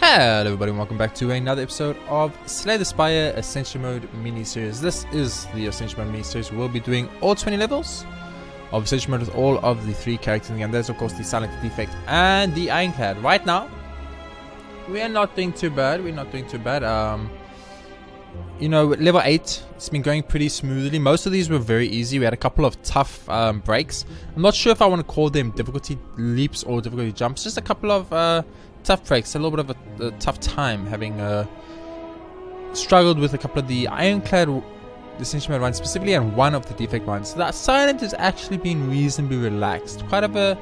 Hello everybody and welcome back to another episode of Slay the Spire Ascension Mode mini-series. This is the Ascension Mode mini-series. We'll be doing all 20 levels of Ascension Mode with all of the 3 characters in the game. There's of course the Silent Defect and the Ironclad. Right now, we are not doing too bad. You know, level 8, it's been going pretty smoothly. Most of these were very easy. We had a couple of tough breaks. I'm not sure if I want to call them difficulty leaps or difficulty jumps. Just a couple of tough breaks, a little bit of a tough time having struggled with a couple of the Ironclad Ascension Mode ones specifically and one of the defect ones. So that Silent has actually been reasonably relaxed. Quite of a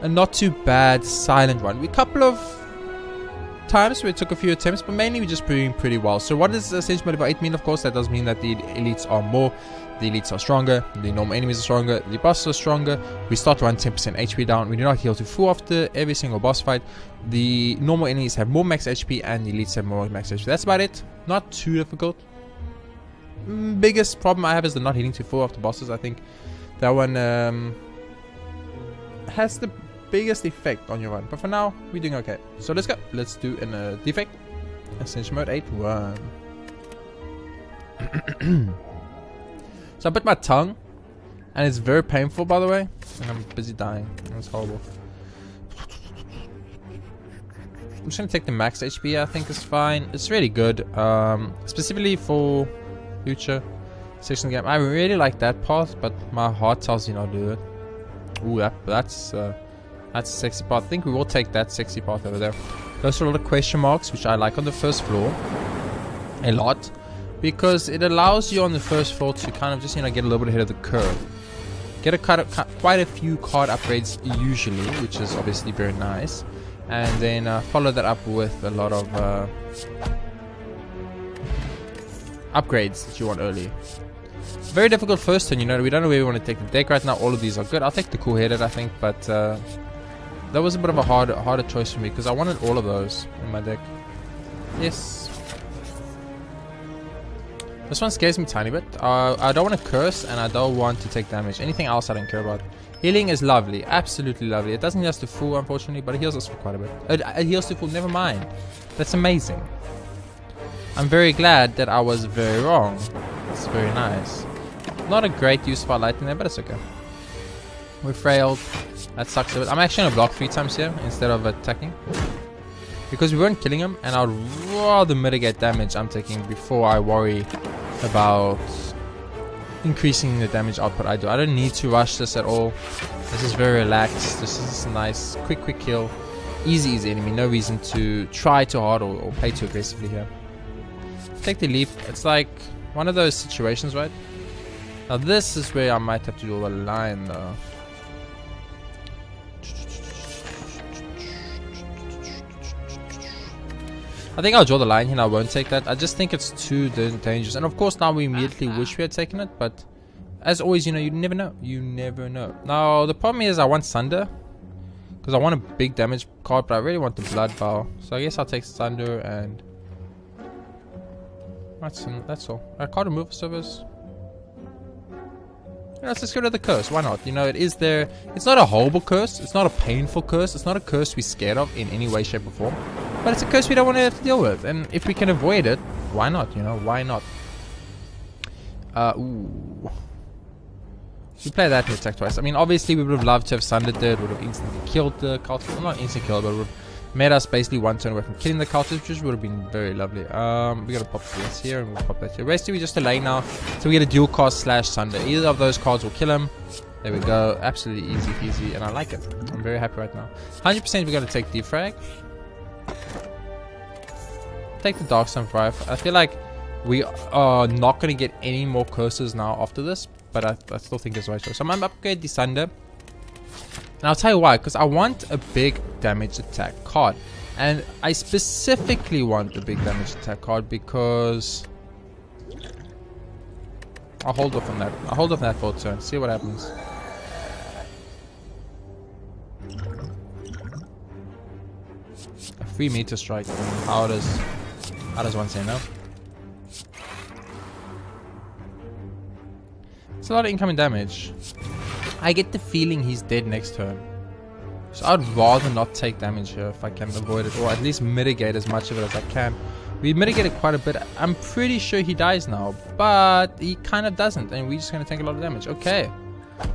not too bad Silent one. We a couple of times where it took a few attempts, but mainly we're just doing pretty well. So what does Ascension Mode level 8 mean? Of course, that does mean that the elites are more, the elites are stronger, the normal enemies are stronger, the bosses are stronger. We start to run 10% HP down. We do not heal to full after every single boss fight. The normal enemies have more max HP and the elites have more max HP. That's about it. Not too difficult. Biggest problem I have is the not hitting to full after bosses. I think that one has the biggest effect on your run, but for now we're doing okay. So let's go. Let's do a defect. Ascension Mode 8-1. So I bit my tongue and it's very painful, by the way, and I'm busy dying. It's horrible. I'm just gonna take the max HP. I think is fine. It's really good, specifically for future section of the game. I really like that path, but my heart tells you not to do it. Ooh, that's a sexy part. I think we will take that sexy part over there. Those are all the question marks, which I like on the first floor a lot, because it allows you on the first floor to kind of just, you know, get a little bit ahead of the curve. Get quite a few card upgrades usually, which is obviously very nice. And then follow that up with a lot of upgrades that you want early. Very difficult first turn, you know, we don't know where we want to take the deck right now. All of these are good. I'll take the cool-headed, I think, but that was a bit of a harder choice for me because I wanted all of those in my deck. Yes. This one scares me a tiny bit. I don't want to curse and I don't want to take damage. Anything else I don't care about. Healing is lovely. Absolutely lovely. It doesn't heal us to full, unfortunately, but it heals us for quite a bit. It heals to full, never mind. That's amazing. I'm very glad that I was very wrong. It's very nice. Not a great use of our lightning there, but it's okay. We're frailed. That sucks a bit. I'm actually gonna block 3 times here instead of attacking, because we weren't killing him, and I'd rather mitigate damage I'm taking before I worry about increasing the damage output I do. I don't need to rush this at all. This is very relaxed. This is a nice quick kill. Easy enemy. No reason to try too hard or play too aggressively here. Take the leap. It's like one of those situations, right? Now this is where I might have to draw a line though. I think I'll draw the line here and I won't take that. I just think it's too dangerous. And of course now we immediately wish we had taken it, but as always, you know, you never know. You never know. Now the problem is I want Sunder, because I want a big damage card, but I really want the Blood Vow. So I guess I'll take Sunder and that's all. I can't remove service. Let's just get rid of the curse. Why not? You know, it is there. It's not a horrible curse. It's not a painful curse. It's not a curse we're scared of in any way, shape, or form. But it's a curse we don't want to have to deal with. And if we can avoid it, why not? You know, why not? Ooh. We play that to attack twice. I mean, obviously, we would have loved to have sundered there. It would have instantly killed the cultist. Well, not instantly killed, but it would have made us basically one turn away from killing the cultist, which would have been very lovely. We gotta pop this here and we'll pop that here. Rest we just delay now, so we get a dual cast / sunder. Either of those cards will kill him. There we go. Absolutely easy peasy, and I like it. I'm very happy right now. 100% we're gonna take defrag. Take the Dark Sun Rifle. I feel like we are not gonna get any more curses now after this, but I still think it's the right choice. So I'm gonna upgrade the Sunder. And I'll tell you why, because I want a big damage attack card. And I specifically want a big damage attack card because I'll hold off on that. I'll hold off on that for a turn, see what happens. A free meter strike. How does one say no? It's a lot of incoming damage. I get the feeling he's dead next turn. So I'd rather not take damage here if I can avoid it, or at least mitigate as much of it as I can. We mitigated quite a bit. I'm pretty sure he dies now, but he kind of doesn't, and we're just gonna take a lot of damage. Okay,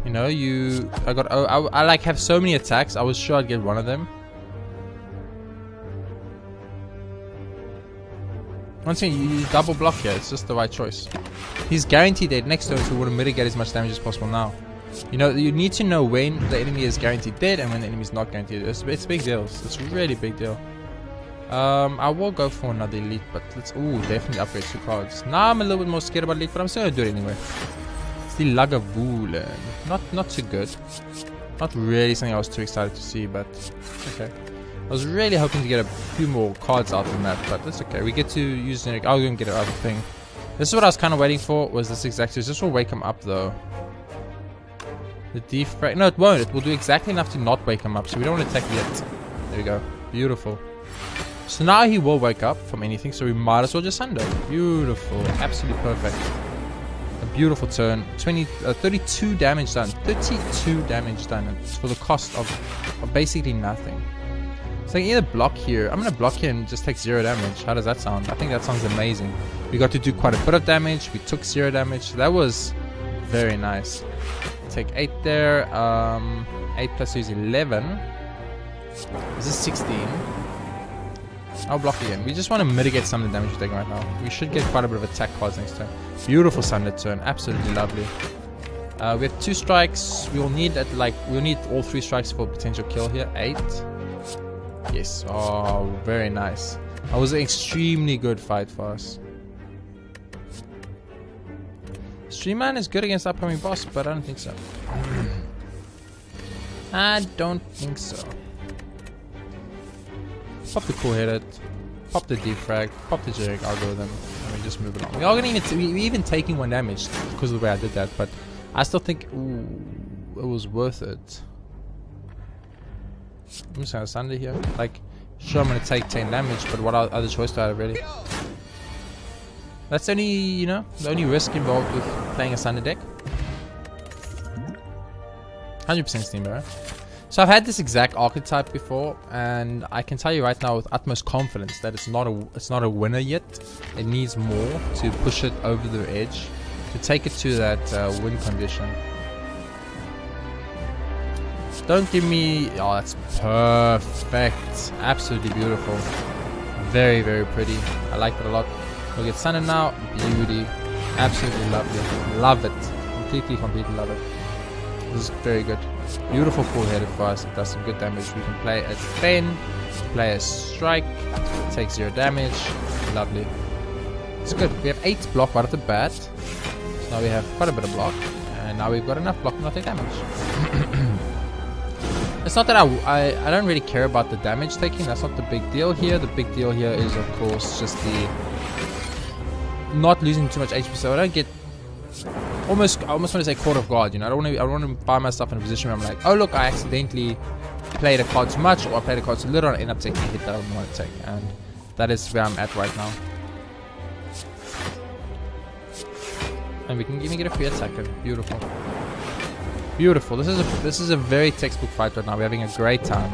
you know, I like have so many attacks. I was sure I'd get one of them. Once again, you double block here. It's just the right choice. He's guaranteed dead next turn, so we want to mitigate as much damage as possible now. You know, you need to know when the enemy is guaranteed dead and when the enemy is not guaranteed. It's big deals. It's a really big deal. I will go for another elite, but let's definitely upgrade 2 cards. Now I'm a little bit more scared about elite, but I'm still gonna do it anyway. It's the Lagavulin. Not too good. Not really something I was too excited to see, but okay. I was really hoping to get a few more cards out from that, but that's okay. We get to use generic. I'll go and get another thing. This is what I was kind of waiting for. Was this exactly? This will wake him up though. The defrag. No, it won't. It will do exactly enough to not wake him up. So we don't want to attack yet. There we go. Beautiful. So now he will wake up from anything. So we might as well just Sunder. Beautiful. Absolutely perfect. A beautiful turn. 32 damage done. 32 damage done. It's for the cost of basically nothing. So I can either block here. I'm going to block here and just take 0 damage. How does that sound? I think that sounds amazing. We got to do quite a bit of damage. We took 0 damage. That was very nice. Take 8 there. 8 plus 2 is 11. This is 16. I'll block again. We just want to mitigate some of the damage we're taking right now. We should get quite a bit of attack cards next turn. Beautiful Sunder turn. Absolutely lovely. We have 2 strikes. We'll need all 3 strikes for potential kill here. 8. Yes. Oh, very nice. That was an extremely good fight for us. Streamman is good against upcoming boss, but I don't think so. I don't think so. Pop the cool headed, pop the defrag, pop the generic algorithm, and we just move along. We are gonna even taking 1 damage because of the way I did that, but I still think it was worth it. I'm just gonna Sunder here. Like, sure, I'm gonna take 10 damage, but what other choice do I have really? That's the only risk involved with playing a Sunder deck. 100% Steam Barrow. So I've had this exact archetype before, and I can tell you right now with utmost confidence that it's not a winner yet. It needs more to push it over the edge, to take it to that win condition. Don't give me... Oh, that's perfect. Absolutely beautiful. Very, very pretty. I like it a lot. We'll get Sunder now. Beauty. Absolutely lovely. Love it. Completely love it. This is very good. Beautiful full-headed for us. It does some good damage. We can play a Fen, play a Strike, take 0 damage. Lovely. It's good. We have 8 block right at the bat. So now we have quite a bit of block. And now we've got enough block to not take damage. It's not that I don't really care about the damage taking. That's not the big deal here. The big deal here is, of course, just the not losing too much HP. So I don't get I almost want to say caught off guard. You know, I don't want to find myself in a position where I'm like, oh look, I accidentally played a card too much, or I played a card too little, and I end up taking a hit that I don't want to take. And that is where I'm at right now. And we can even get a free attacker. Beautiful. Beautiful. This is a very textbook fight right now. We're having a great time.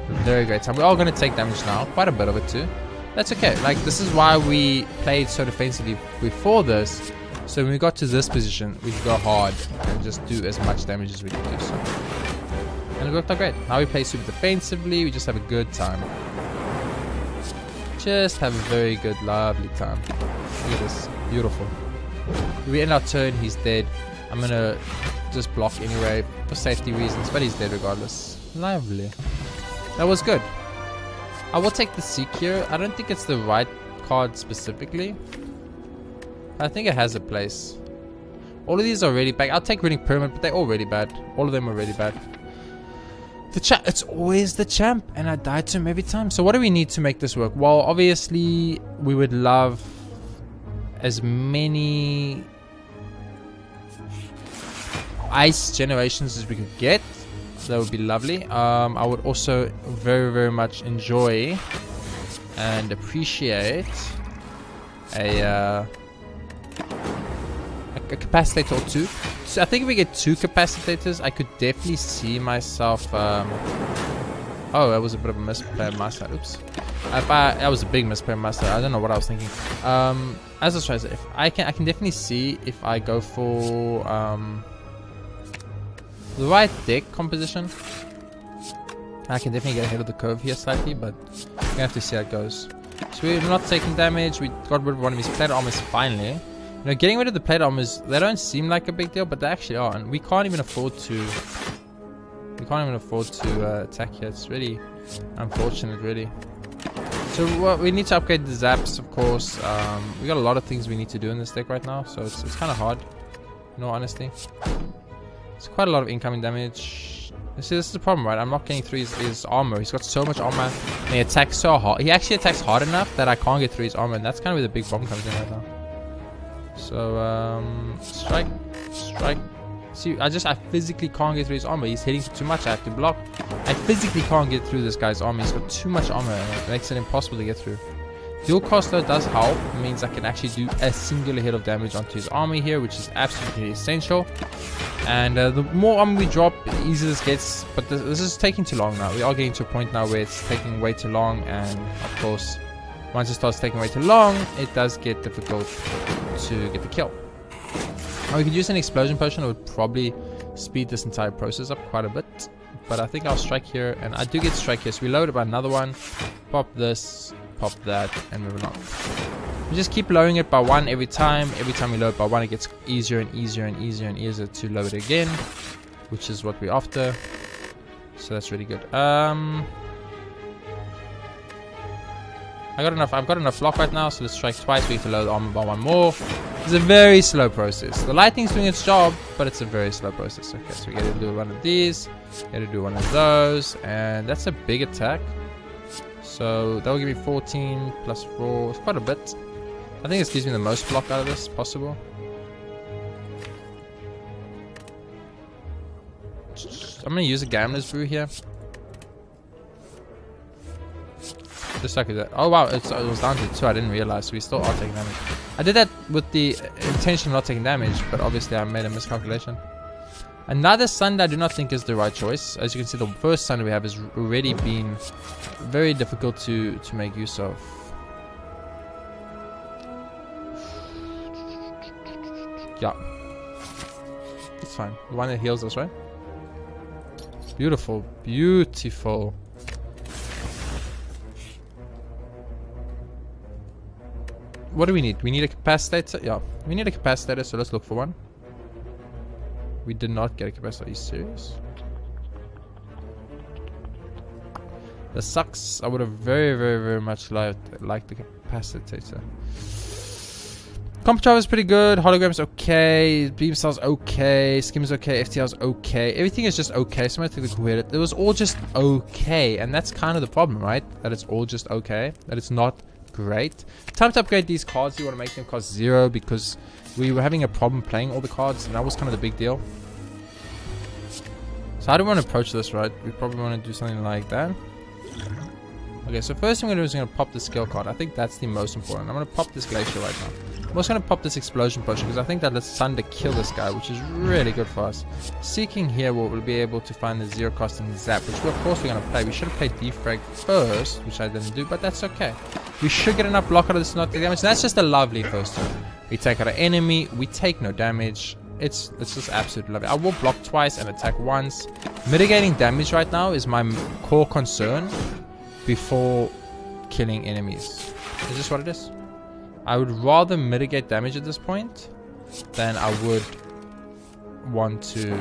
A very great time. We're all going to take damage now. Quite a bit of it too. That's okay. Like, this is why we played so defensively before this. So when we got to this position, we could go hard and just do as much damage as we could do. So. And it worked out great. Now we play super defensively. We just have a good time. Just have a very good, lovely time. Look at this. Beautiful. We end our turn. He's dead. I'm going to just block anyway for safety reasons, but he's dead regardless. Lovely. That was good. I will take the Seek here. I don't think it's the right card specifically. I think it has a place. All of these are really bad. I'll take Reading Pyramid, but they're all really bad. All of them are really bad. It's always the champ, and I die to him every time. So what do we need to make this work? Well, obviously, we would love as many ice generations as we could get. That would be lovely. I would also very, very much enjoy and appreciate a capacitator or 2. So I think if we get 2 capacitors, I could definitely see myself Oh, that was a bit of a misplay on my side. Oops. That was a big misplay on my side. I don't know what I was thinking. As I was trying to say, if I can definitely see if I go for the right deck composition. I can definitely get ahead of the curve here slightly, but we're gonna have to see how it goes. So we're not taking damage. We got rid of one of his plate armors finally. You know, getting rid of the plate armors, they don't seem like a big deal, but they actually are, and we can't even afford to. We can't even afford to attack here. It's really unfortunate, really. So we need to upgrade the zaps, of course. We got a lot of things we need to do in this deck right now, so it's kind of hard. In all honesty, it's quite a lot of incoming damage. See, this is the problem, right? I'm not getting through his armor. He's got so much armor, and he attacks so hard. He actually attacks hard enough that I can't get through his armor, and that's kind of where the big problem comes in right now. So strike. See, I physically can't get through his armor. He's hitting too much. I have to block. I physically can't get through this guy's armor. He's got too much armor, and it makes it impossible to get through. Dual cost though does help. It means I can actually do a singular hit of damage onto his army here, which is absolutely essential. And the more armor we drop, the easier this gets. But this is taking too long now. We are getting to a point now where it's taking way too long, and of course, once it starts taking way too long, it does get difficult to get the kill. Now we could use an explosion potion. It would probably speed this entire process up quite a bit. But I think I'll strike here, and I do get strike here. So we load up another one, pop this, pop that, and move on. We just keep lowering it by one every time. Every time we load by one, it gets easier and easier and easier and easier to load again, which is what we're after. So that's really good. I've got enough block right now, so let's strike twice. We have to load the armor by one more. It's a very slow process. The lightning's doing its job, but it's a very slow process. Okay, so we gotta do one of these, gotta do one of those, and that's a big attack. So that will give me 14 plus 4. It's quite a bit. I think this gives me the most block out of this possible. I'm gonna use a Gambler's Brew here. Just like that. Oh wow, it was down to 2. I didn't realize, so we still are taking damage. I did that with the intention of not taking damage, but obviously I made a miscalculation. Another sun I do not think is the right choice. As you can see, the first sun we have has already been very difficult to make use of. Yeah, it's fine. The one that heals us, right? Beautiful, beautiful. What do we need? We need a capacitator. Yeah, we need a capacitator, so let's look for one. We did not get a capacitor. Are you serious? That sucks. I would have very, very, very much liked the capacitator. Comp Drive is pretty good. Hologram's okay. Beam Cell's okay. Skim's okay. FTL's okay. Everything is just okay. So I'm gonna take the cool hit. It was all just okay, and that's kind of the problem, right? That it's all just okay. That it's not great. Time to upgrade these cards. You want to make them cost 0 because we were having a problem playing all the cards, and that was kind of the big deal. So how do we want to approach this, right? We probably want to do something like that. Okay, so first thing I'm going to do is I'm going to pop the skill card. I think that's the most important. I'm going to pop this glacier right now. I'm also going to pop this explosion potion because I think that lets Thunder kill this guy, which is really good for us. Seeking here, we'll be able to find the 0 costing zap, which of course we're going to play. We should have played defrag first, which I didn't do, but that's okay. We should get enough block out of this not take damage. And that's just a lovely first turn. We take out an enemy, we take no damage. It's just absolutely lovely. I will block twice and attack once. Mitigating damage right now is my core concern before killing enemies. Is this what it is? I would rather mitigate damage at this point than I would want to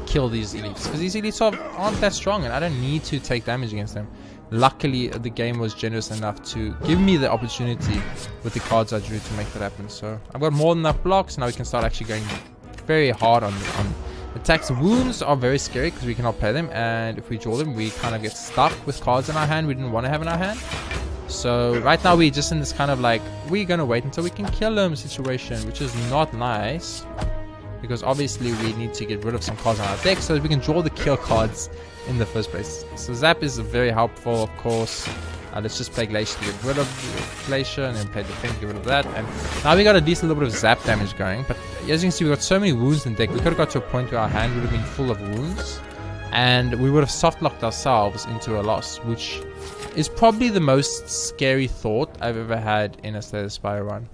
kill these elites, because these elites aren't that strong and I don't need to take damage against them. Luckily the game was generous enough to give me the opportunity with the cards I drew to make that happen. So I've got more than enough blocks. Now we can start actually going very hard on attacks. Wounds are very scary because we cannot play them, and if we draw them we kind of get stuck with cards in our hand we didn't want to have in our hand. So right now we're just in this kind of like, we're gonna wait until we can kill him situation, which is not nice, because obviously we need to get rid of some cards on our deck so that we can draw the kill cards in the first place. So Zap is very helpful, of course. Let's just play Glacier to get rid of Glacier, and then play Defend to get rid of that. And now we got a decent little bit of Zap damage going, but as you can see we got so many wounds in the deck, we could have got to a point where our hand would have been full of wounds. and we would have soft locked ourselves into a loss, which is probably the most scary thought I've ever had in a Slay the Spire run.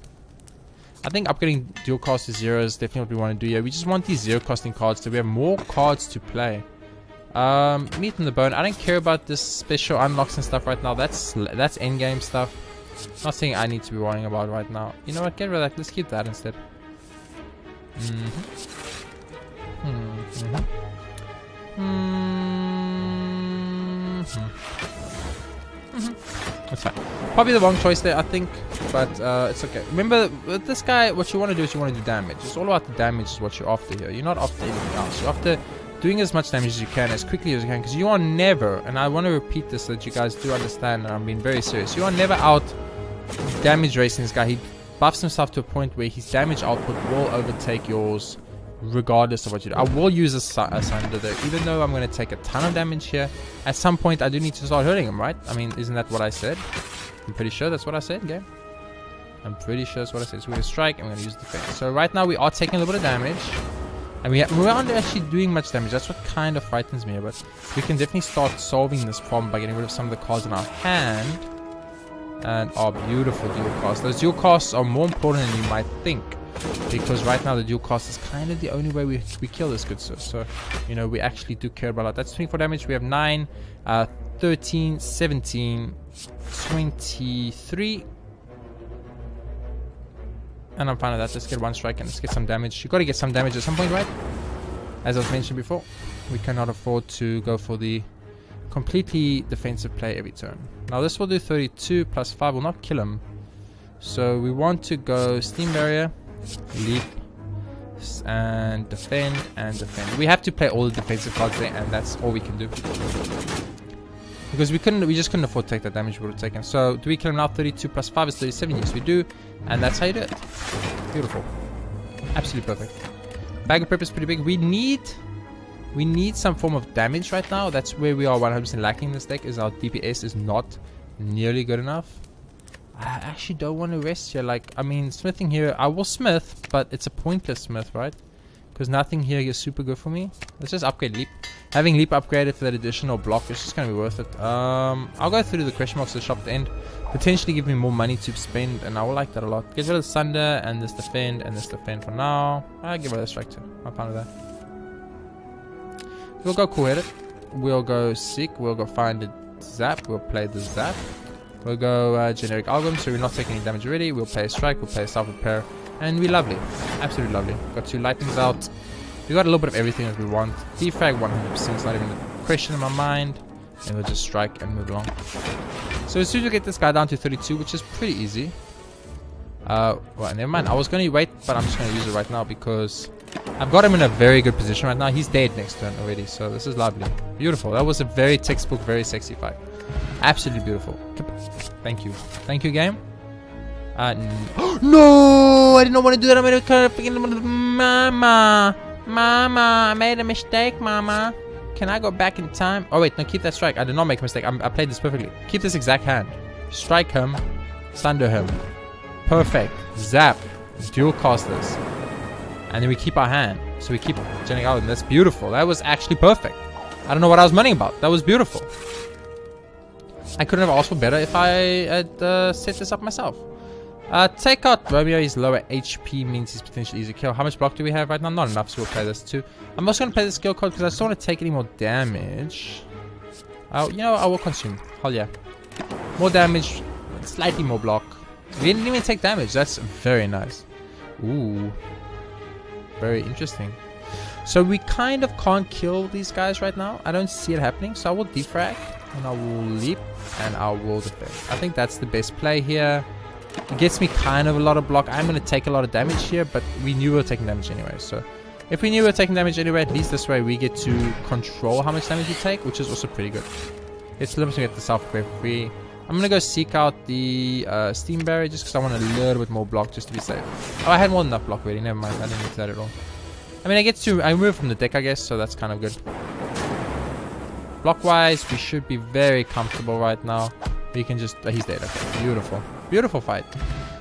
I think upgrading dual cost to 0 is definitely what we want to do here. We just want these 0 costing cards so we have more cards to play. Meat in the bone. I don't care about this special unlocks and stuff right now. That's endgame stuff. Nothing I need to be worrying about right now. You know what? Get rid of that. Let's keep that instead. That's fine. Probably the wrong choice there, I think, but it's okay. Remember, with this guy, what you want to do is you want to do damage. It's all about the damage is what you're after here. You're not after anything else. You're after doing as much damage as you can, as quickly as you can, because you are never, and I want to repeat this so that you guys do understand, and I'm being very serious, you are never out damage racing this guy. He buffs himself to a point where his damage output will overtake yours regardless of what you do. I will use a Sunder though, even though I'm going to take a ton of damage here. At some point I do need to start hurting him, right? I mean, isn't that what I said? I'm pretty sure that's what I said, game. I'm pretty sure that's what I said. So we're going to strike and we're going to use defense. So right now we are taking a little bit of damage, and we aren't actually doing much damage. That's what kind of frightens me, but we can definitely start solving this problem by getting rid of some of the cards in our hand and our beautiful dual costs. Those dual costs are more important than you might think, because right now the dual cost is kind of the only way we kill this good stuff. So, you know, we actually do care about that. That's 24 damage. We have 9, 13, 17, 23. And I'm fine with that. Let's get one strike and let's get some damage. You got to get some damage at some point, right? As I've mentioned before, we cannot afford to go for the completely defensive play every turn. Now this will do 32 plus 5 will not kill him. So we want to go Steam Barrier, Leap, and defend and defend. We have to play all the defensive cards there, and that's all we can do. Because we just couldn't afford to take that damage we would have taken. So do we kill him now? 32 plus 5 is 37. Yes, we do. And that's how you do it. Beautiful. Absolutely perfect. Bag of Prep is pretty big. We need some form of damage right now. That's where we are 100% lacking in this deck, is our DPS is not nearly good enough. I actually don't want to rest here. Like, I mean, smithing here, I will smith, but it's a pointless smith, right? Because nothing here is super good for me. Let's just upgrade Leap. Having Leap upgraded for that additional block is just going to be worth it. I'll go through the question marks to the shop at the end. Potentially give me more money to spend, and I will like that a lot. Get rid of the Sunder and this defend and this defend for now. I'll give rid of the strike too. I'm fine with that. We'll go cool-headed. We'll go Seek. We'll go find the Zap. We'll play the Zap. We'll go generic Algorithm, so we're not taking any damage already. We'll play a strike. We'll play a self-repair. And we're lovely. Absolutely lovely. Got 2 lightnings out. We got a little bit of everything that we want. Defrag 100%. It's not even a question in my mind. And we'll just strike and move along. So as soon as we get this guy down to 32, which is pretty easy. Well, never mind. I was going to wait, but I'm just going to use it right now because I've got him in a very good position right now. He's dead next turn already, so this is lovely. Beautiful. That was a very textbook, very sexy fight. Absolutely beautiful. Thank you. Thank you, game. No! I did not want to do that. I made a freaking Mama. Mama, I made a mistake, Mama. Can I go back in time? Oh, wait. No, keep that strike. I did not make a mistake. I played this perfectly. Keep this exact hand. Strike him. Sunder him. Perfect. Zap. Dual cast this. And then we keep our hand. So we keep generating out. And that's beautiful. That was actually perfect. I don't know what I was munning about. That was beautiful. I couldn't have asked for better if I had set this up myself. Take out Romeo. His lower HP means he's potentially easy to kill. How much block do we have right now? Not enough, so we'll play this too. I'm also going to play the skill code because I just don't want to take any more damage. You know, I will consume. Hell yeah. More damage, slightly more block. We didn't even take damage. That's very nice. Ooh. Very interesting. So we kind of can't kill these guys right now. I don't see it happening. So I will defrag. And I will leap. And I will defend. I think that's the best play here. It gets me kind of a lot of block. I'm going to take a lot of damage here. But we knew we were taking damage anyway. So if we knew we were taking damage anyway, at least this way we get to control how much damage we take. Which is also pretty good. It's limiting at the self-repair free. I'm going to go seek out the Steam Barrier just because I want a little bit more block just to be safe. Oh, I had more than enough block already. Never mind. I didn't need that at all. I mean, I move from the deck, I guess, so that's kind of good. Block-wise, we should be very comfortable right now. We can just... he's dead. Okay, beautiful. Beautiful fight.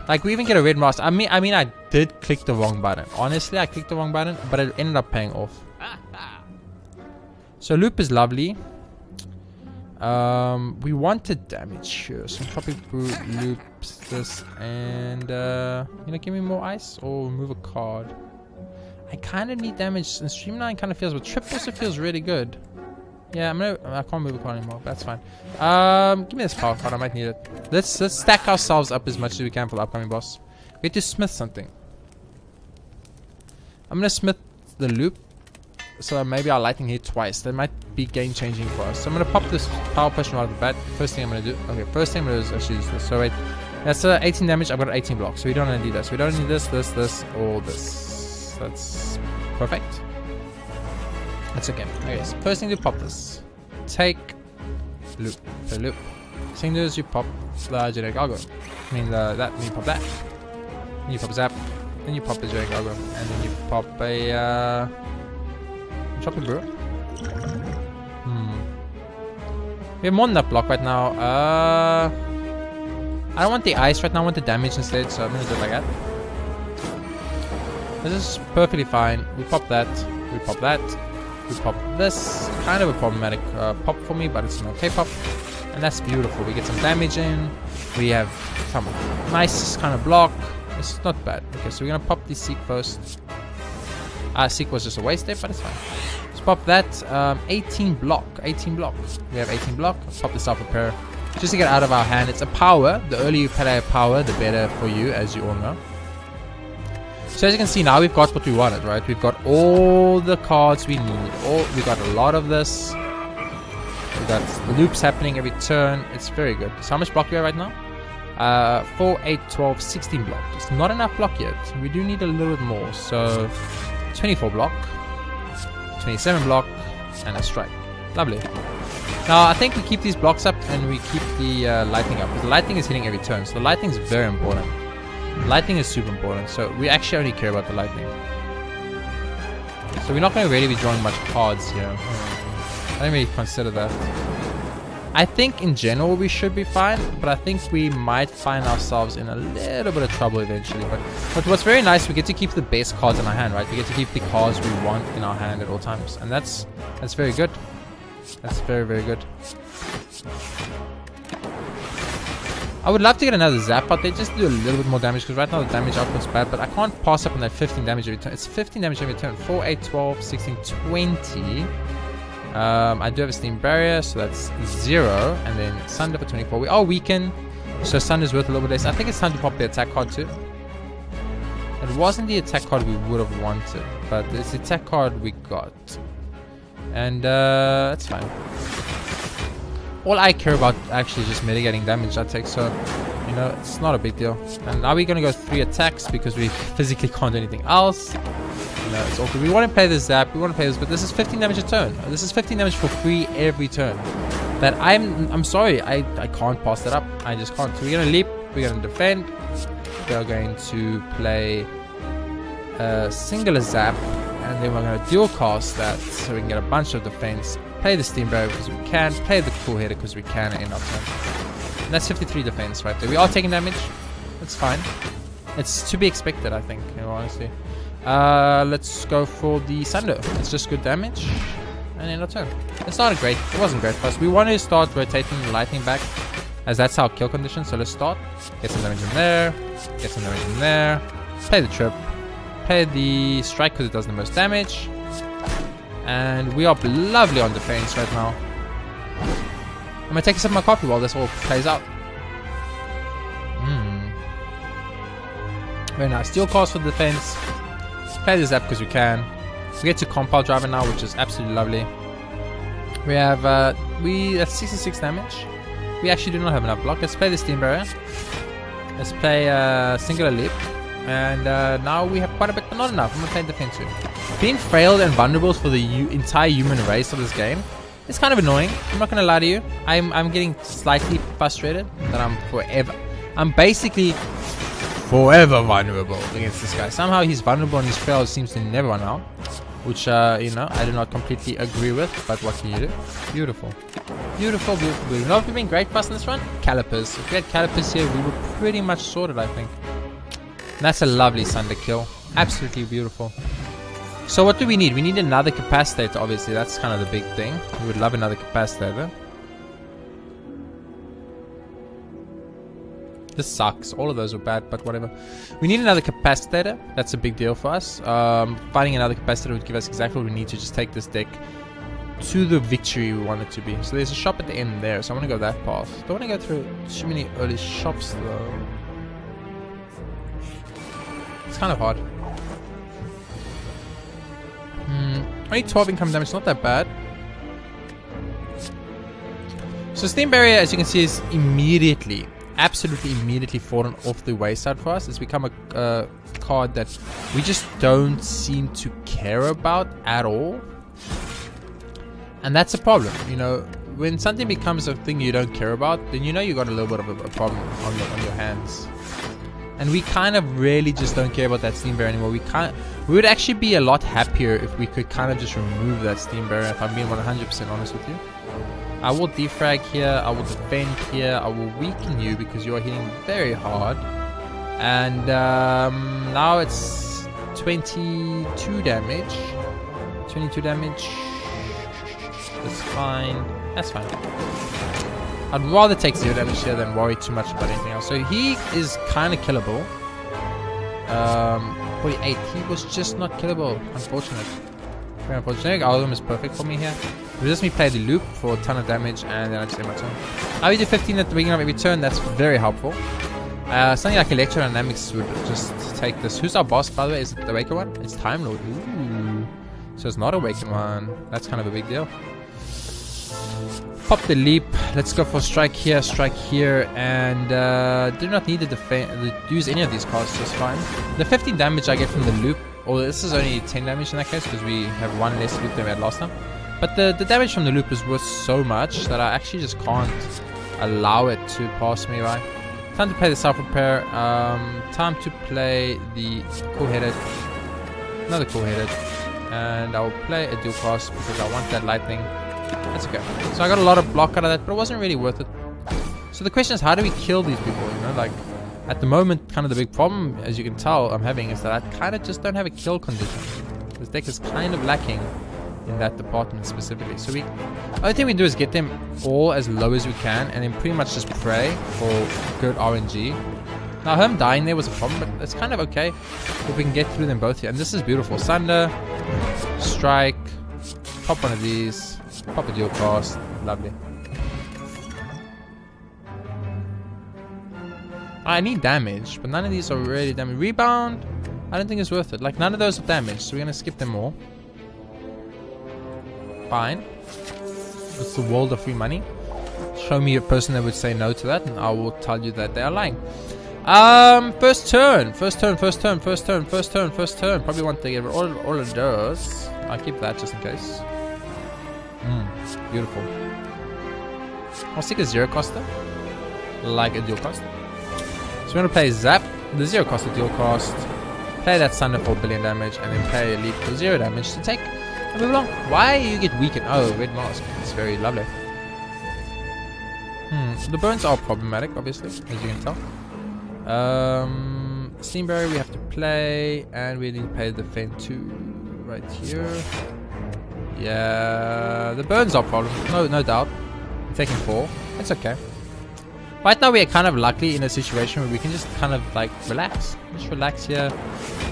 Like, we even get a red mask. I mean, I did click the wrong button. Honestly, I clicked the wrong button, but it ended up paying off. So loop is lovely. We wanted damage here, so Tropic Brew loops this, and you know, give me more ice or remove a card. I kind of need damage, and Streamline kind of feels, but Trip also feels really good. Yeah, I can't move a card anymore, but that's fine. Give me this power card, I might need it. Let's stack ourselves up as much as we can for the upcoming boss. We have to smith something. I'm gonna smith the loop, so that maybe our lightning hit twice. That might be game changing for us. So I'm gonna pop this power potion right off the bat. First thing I'm gonna do. Okay, first thing I'm gonna do is actually use this. So wait, that's 18 damage. I've got 18 blocks, so we don't need this. We don't need this, or this. That's perfect. That's okay. Okay, so first thing to pop this. Take loop. The loop. Thing to do is you pop the generic algo. I mean that. Then you pop that. Then you pop zap. Then you pop the generic algo, and then you pop a Tropic Brew. We have more than that block right now. I don't want the ice right now. I want the damage instead, so I'm gonna do it like that. This is perfectly fine. We pop that. We pop that. We pop this. Kind of a problematic pop for me, but it's an okay pop. And that's beautiful. We get some damage in. We have some nice kind of block. It's not bad. Okay, so we're gonna pop the Seek first. Seek was just a waste there, but it's fine. Let's pop that. 18 block. 18 block. We have 18 block. Let's pop the Self Repair. Just to get out of our hand. It's a power. The earlier you play a power, the better for you, as you all know. So as you can see now, we've got what we wanted, right? We've got all the cards we need. We got a lot of this. We got loops happening every turn. It's very good. So how much block do we have right now? 4, 8, 12, 16 block. It's not enough block yet. We do need a little bit more. So 24 block, 27 block, and a strike. Lovely. Now I think we keep these blocks up and we keep the lightning up, because the lightning is hitting every turn. So the lightning is very important. Lightning is super important. So we actually only care about the lightning. So we're not going to really be drawing much cards here. I didn't really consider that. I think in general we should be fine, but I think we might find ourselves in a little bit of trouble eventually. But what's very nice, we get to keep the best cards in our hand, right? We get to keep the cards we want in our hand at all times, and that's very good. That's very, very good. I would love to get another zap out there just to do a little bit more damage, because right now the damage output's bad, but I can't pass up on that 15 damage every turn. It's 15 damage every turn. 4, 8, 12, 16, 20. I do have a Steam Barrier, so that's 0, and then Sunder for 24. We are weakened, so Sunder's worth a little bit less. I think it's time to pop the attack card too. It wasn't the attack card we would have wanted, but it's the attack card we got. And that's fine. All I care about actually is just mitigating damage I take, so you know, it's not a big deal. And now we're gonna go 3 attacks because we physically can't do anything else. You know, it's awkward. We want to play this zap, we want to play this, but this is 15 damage a turn. This is 15 damage for free every turn. That I'm sorry, I can't pass that up. I just can't. So we're gonna leap, we're gonna defend, we're going to play a singular zap, and then we're gonna dual cast that so we can get a bunch of defense. Play the Steam Barrier because we can, play the Cool Header because we can in our turn. And that's 53 defense right there. We are taking damage. That's fine. It's to be expected, I think, in all honesty. Let's go for the Sunder. It's just good damage. And end our turn. It's not great. It wasn't great for us. We want to start rotating the lightning back, as that's our kill condition. So let's start. Get some damage in there. Get some damage in there. Play the trip. Play the strike because it does the most damage. And we are lovely on defense right now. I'm gonna take a sip of my coffee while this all plays out. Very nice. Dual cast for the defense. Play the zap because we can. We get to compile driver now, which is absolutely lovely. We have that's 66 damage. We actually do not have enough block. Let's play the Steam Barrier. Let's play Singular Leap. And now we have quite a bit, but not enough. I'm gonna play defense too. Being frail and vulnerable for the entire human race of this game is kind of annoying. I'm not gonna lie to you. I'm getting slightly frustrated that I'm basically forever vulnerable against this guy. Somehow he's vulnerable and his frail seems to never run out, which you know, I do not completely agree with, but what can you do? Beautiful. Beautiful, beautiful, beautiful. You know what would have been great for us in this run? Calipers. If we had Calipers here, we were pretty much sorted, I think. And that's a lovely Sunder kill. Absolutely beautiful. So what do we need? We need another capacitator, obviously. That's kind of the big thing. We would love another capacitator. This sucks. All of those were bad, but whatever. We need another capacitator. That's a big deal for us. Finding another capacitor would give us exactly what we need to just take this deck to the victory we want it to be. So there's a shop at the end there, so I want to go that path. Don't want to go through too many early shops though. It's kind of hard. Only 12 income damage, not that bad. So Steam Barrier, as you can see, is immediately, absolutely immediately fallen off the wayside for us. It's become a card that we just don't seem to care about at all. And that's a problem, you know. When something becomes a thing you don't care about, then you know you got a little bit of a problem on your hands. And we kind of really just don't care about that Steam Barrier anymore. We would actually be a lot happier if we could kind of just remove that Steam Barrier, if I'm being 100% honest with you. I will defrag here, I will defend here, I will weaken you because you are hitting very hard. And now it's 22 damage. 22 damage. That's fine. That's fine. I'd rather take 0 damage here than worry too much about anything else. So he is kind of killable. 48. He was just not killable. Unfortunate. Very unfortunate. Algorithm is perfect for me here. It lets me play the loop for a ton of damage and then I just end my turn. I will do 15 at the beginning of every turn. That's very helpful. Something like Electrodynamics would just take this. Who's our boss, by the way? Is it the Awakened one? It's Time Lord. Ooh. So it's not Awakened one. That's kind of a big deal. Pop the leap. Let's go for strike here, and do not need to use any of these cards, just fine. The 15 damage I get from the loop, or this is only 10 damage in that case because we have one less loop than we had last time. But the damage from the loop is worth so much that I actually just can't allow it to pass me by. Time to play the self-repair. Time to play the cool-headed. Another cool-headed. And I will play a dual cast because I want that lightning. That's okay. So I got a lot of block out of that, but it wasn't really worth it. So the question is, how do we kill these people? You know, like at the moment, kind of the big problem, as you can tell, I'm having is that I kind of just don't have a kill condition. This deck is kind of lacking in that department specifically. So the only thing we do is get them all as low as we can, and then pretty much just pray for good RNG. Now him dying there was a problem, but it's kind of okay if we can get through them both here. And this is beautiful. Sunder, strike, pop one of these. Pop a dual cast. Lovely. I need damage, but none of these are really damage. Rebound, I don't think it's worth it. Like, none of those are damage, so we're going to skip them all. Fine. It's the world of free money. Show me a person that would say no to that, and I will tell you that they are lying. First turn. Probably want to get all of those. I'll keep that just in case. Beautiful. I'll stick a 0 coster, like a dual cost. So we're gonna play Zap, the 0 coster dual cost, play that Sunder for 1 billion damage, and then play Elite for 0 damage to take and move along. Why you get weakened? Oh, red mask. It's very lovely. The burns are problematic, obviously, as you can tell. Steam Barrier we have to play, and we need to play the Defend 2 right here. Yeah, the burns are a problem, no doubt. I'm taking 4. It's okay. Right now we are kind of lucky in a situation where we can just kind of like relax. Just relax here.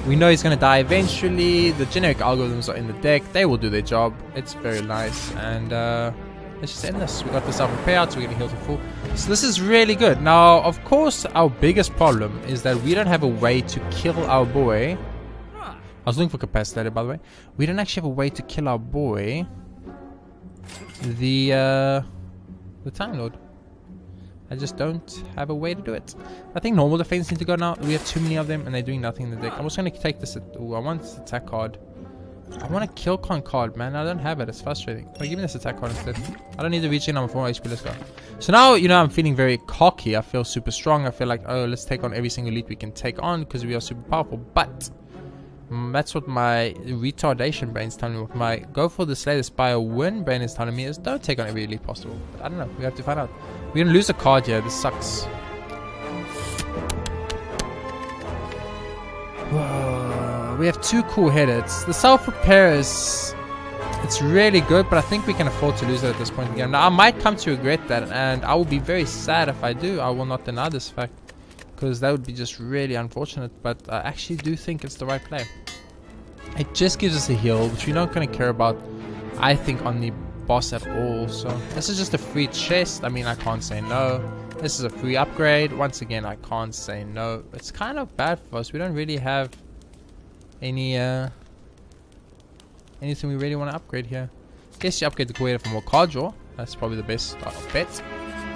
We know he's going to die eventually. The generic algorithms are in the deck. They will do their job. It's very nice. And let's just end this. We got the self-repair out, so we're going to heal to full. So this is really good. Now, of course, our biggest problem is that we don't have a way to kill our boy. I was looking for capacitator, by the way. We don't actually have a way to kill our boy, the Time Lord. I just don't have a way to do it. I think normal defense need to go now. We have too many of them, and they're doing nothing in the deck. I'm just going to take this. Ooh, I want this attack card. I want a kill con card, man. I don't have it. It's frustrating. But give me this attack card instead. I don't need to reach in. I'm 4 HP. Let's go. So now, you know, I'm feeling very cocky. I feel super strong. I feel like, oh, let's take on every single elite we can take on because we are super powerful. But that's what my retardation brain's telling me. What my go for the Slay the Spire win brain is telling me is don't take on every elite possible. But I don't know. We have to find out. We're gonna lose a card here. This sucks. Whoa. we have 2 cool headers. The self-repair is... It's really good, but I think we can afford to lose it at this point in the game. Now, I might come to regret that, and I will be very sad if I do. I will not deny this fact, because that would be just really unfortunate, but I actually do think it's the right play. It just gives us a heal, which we're not going to care about, I think, on the boss at all. So this is just a free chest. I mean, I can't say no. This is a free upgrade. Once again, I can't say no. It's kind of bad for us. We don't really have any anything we really want to upgrade here. Guess you upgrade the cool for more card draw. That's probably the best bet.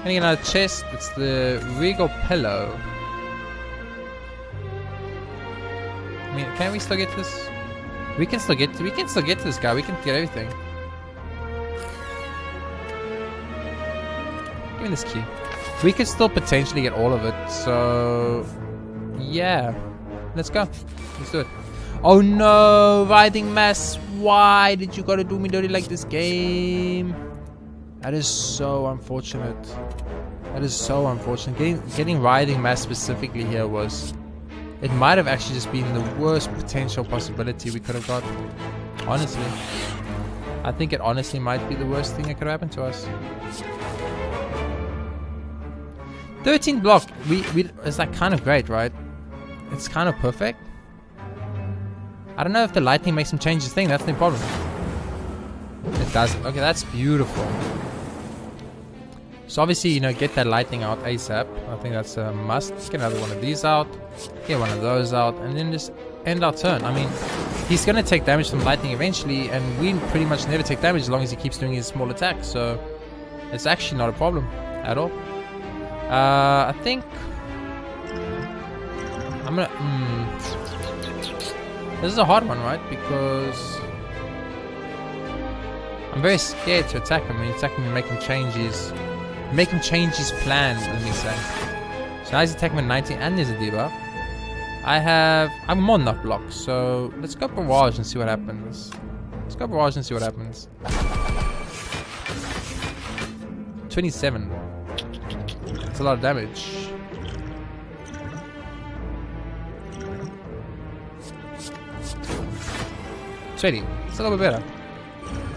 And again, another chest. It's the Regal Pillow. I mean, can we still get this? We can still get to this guy. We can get everything. Give me this key. We could still potentially get all of it. So yeah, let's go. Let's do it. Oh no, Writhing Mass. Why did you gotta do me dirty like this, game? That is so unfortunate. That is so unfortunate. Getting Writhing Mass specifically here was... It might have actually just been the worst potential possibility we could have got. Honestly. I think it honestly might be the worst thing that could happen to us. 13 block. It's like kind of great, right? It's kind of perfect. I don't know if the lightning makes him change his thing. That's the problem. It doesn't. Okay, that's beautiful. So obviously, you know, get that lightning out ASAP. I think that's a must. Get another one of these out. Get one of those out. And then just end our turn. I mean, he's going to take damage from lightning eventually. And we pretty much never take damage as long as he keeps doing his small attacks. So it's actually not a problem at all. I think I'm going to... This is a hard one, right? Because I'm very scared to attack him. Attack him and make him change his plan, let me say. So now he's attacking with 19 and there's a debuff. I'm more than enough blocks, so let's go Barrage and see what happens. 27. That's a lot of damage. It's a little bit better.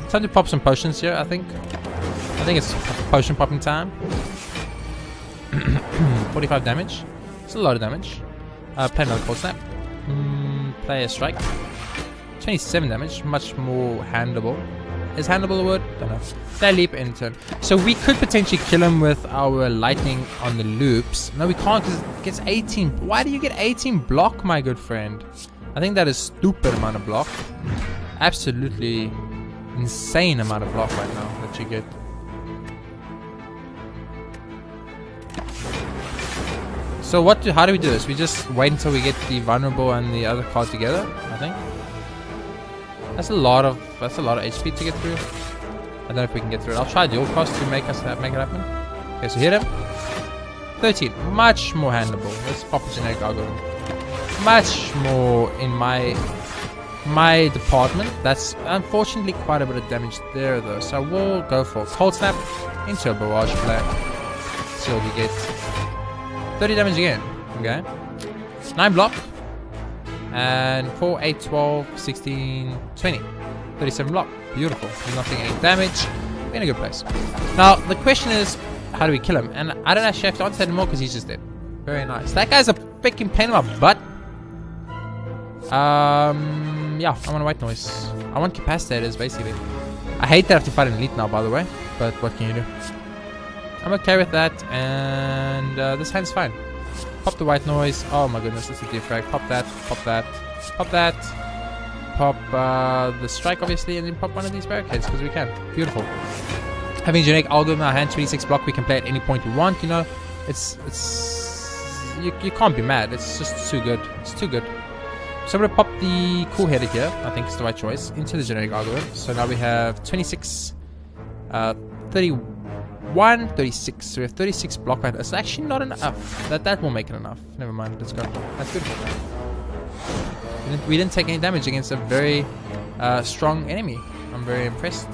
Time to pop some potions here, I think. It's potion popping time. 45 damage. It's a lot of damage. Play another cold snap. Play a strike. 27 damage. Much more handleable. Is handleable a word? Don't know. Play a leap in turn. So we could potentially kill him with our lightning on the loops. No, we can't because it gets 18. Why do you get 18 block, my good friend? I think that is stupid amount of block. Absolutely insane amount of block right now that you get. So how do we do this? We just wait until we get the vulnerable and the other card together, I think. That's a lot of HP to get through. I don't know if we can get through it. I'll try dual cost to make it happen. Okay, so hit him. 13. Much more handleable. Let's pop a generic algorithm. Much more in my department. That's unfortunately quite a bit of damage there though. So we'll go for cold snap into a barrage play. See what we get. 30 damage again. Okay. 9 block. And 4, 8, 12, 16, 20. 37 block. Beautiful. He's not taking any damage. We're in a good place. Now the question is, how do we kill him? And I don't actually have to answer that anymore because he's just dead. Very nice. That guy's a freaking pain in my butt. Yeah, I want a white noise. I want capacitators, basically. I hate that I have to fight an elite now, by the way. But what can you do? I'm okay with that, and this hand's fine. Pop the white noise. Oh my goodness, this is the defrag. Pop that, pop that, pop that. Pop the strike, obviously, and then pop one of these barricades, because we can. Beautiful. Having generic algorithm in our hand, 26 block, we can play at any point we want, you know. You can't be mad. It's just too good. It's too good. So I'm going to pop the cool header here, I think it's the right choice, into the generic algorithm. So now we have 26, 31, 36. So we have 36 block right now. It's actually not enough. That will make it enough. Never mind, let's go. That's good. We didn't take any damage against a very strong enemy. I'm very impressed.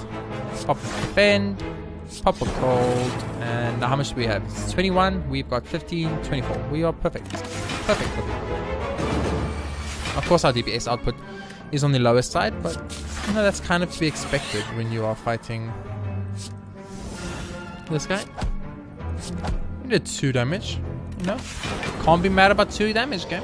Pop a defend, pop a cold, and now how much do we have? It's 21, we've got 15, 24. We are perfect. Perfect. Of course, our DPS output is on the lowest side, but you know, that's kind of to be expected when you are fighting this guy. We did 2 damage, you know? Can't be mad about 2 damage, game.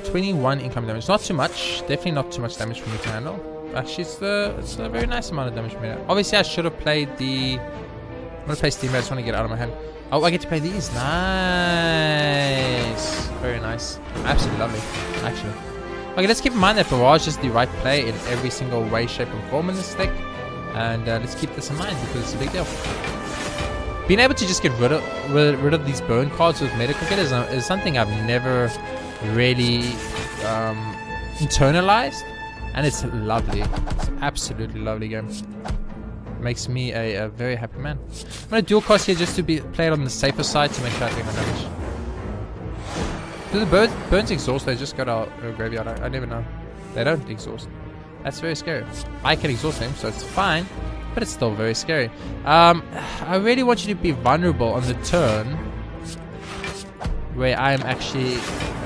21 incoming damage. Not too much. Definitely not too much damage for me to handle. Actually, it's a very nice amount of damage for me. Obviously, I should have played the... I'm going to play Steam, but I just want to get it out of my hand. Oh, I get to play these. Nice. Very nice. Absolutely lovely, actually. Okay, let's keep in mind that Barrage is the right play in every single way, shape, and form in this deck. And let's keep this in mind because it's a big deal. Being able to just get rid of these burn cards with medical kit is something I've never really internalized. And it's lovely. It's absolutely lovely game. Makes me a very happy man. I'm going to dual cost here just to play it on the safer side to make sure I take my damage. Do the burns exhaust? They just go to our graveyard. I never know. They don't exhaust. That's very scary. I can exhaust them, so it's fine. But it's still very scary. I really want you to be vulnerable on the turn. Where I'm actually...